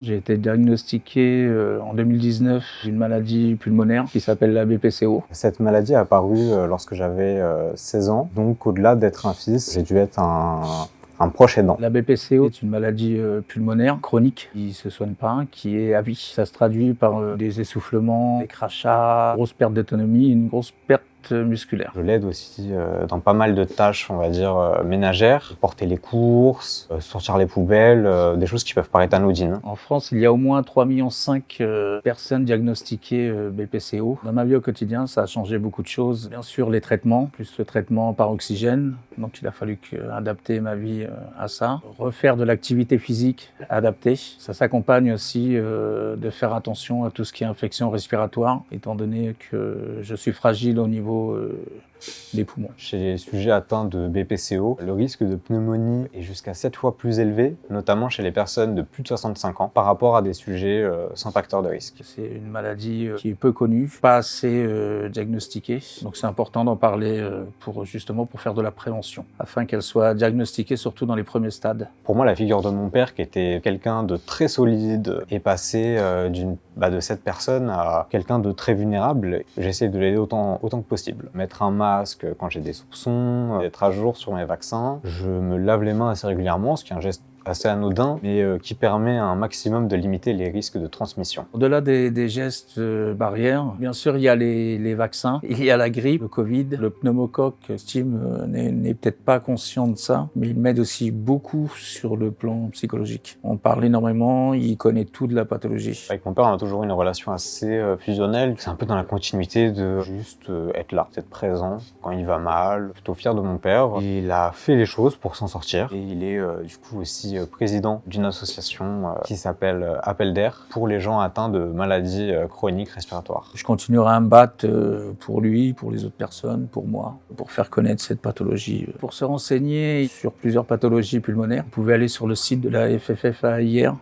J'ai été diagnostiqué en 2019 d'une maladie pulmonaire qui s'appelle la BPCO. Cette maladie est apparue lorsque j'avais 16 ans, donc au-delà d'être un fils, j'ai dû être un proche aidant. La BPCO est une maladie pulmonaire chronique qui ne se soigne pas, qui est à vie. Ça se traduit par des essoufflements, des crachats, grosse perte d'autonomie, une grosse perte musculaire. Je l'aide aussi dans pas mal de tâches, on va dire, ménagères, porter les courses, sortir les poubelles, des choses qui peuvent paraître anodines. En France, il y a au moins 3,5 millions personnes diagnostiquées BPCO. Dans ma vie au quotidien, ça a changé beaucoup de choses. Bien sûr, les traitements, plus le traitement par oxygène. Donc, il a fallu adapter ma vie à ça. Refaire de l'activité physique adaptée. Ça s'accompagne aussi de faire attention à tout ce qui est infection respiratoire, étant donné que je suis fragile au niveau des poumons. Chez les sujets atteints de BPCO, le risque de pneumonie est jusqu'à 7 fois plus élevé, notamment chez les personnes de plus de 65 ans, par rapport à des sujets sans facteur de risque. C'est une maladie qui est peu connue, pas assez diagnostiquée. Donc c'est important d'en parler pour faire de la prévention, afin qu'elle soit diagnostiquée surtout dans les premiers stades. Pour moi, la figure de mon père, qui était quelqu'un de très solide, est passée de cette personne à quelqu'un de très vulnérable. J'essaie de l'aider autant que possible. Mettre un masque quand j'ai des soupçons, être à jour sur mes vaccins. Je me lave les mains assez régulièrement, ce qui est un geste assez anodin, mais qui permet un maximum de limiter les risques de transmission. Au-delà des gestes barrières, bien sûr, il y a les vaccins, il y a la grippe, le Covid, le pneumocoque. Steve n'est peut-être pas conscient de ça, mais il m'aide aussi beaucoup sur le plan psychologique. On parle énormément, il connaît tout de la pathologie. Avec mon père, on a toujours une relation assez fusionnelle. C'est un peu dans la continuité de juste être là, d'être présent quand il va mal. Plutôt fier de mon père. Il a fait les choses pour s'en sortir et il est du coup aussi président d'une association qui s'appelle Appel d'air pour les gens atteints de maladies chroniques respiratoires. Je continuerai à me battre pour lui, pour les autres personnes, pour moi, pour faire connaître cette pathologie. Pour se renseigner sur plusieurs pathologies pulmonaires, vous pouvez aller sur le site de la FFFA hier.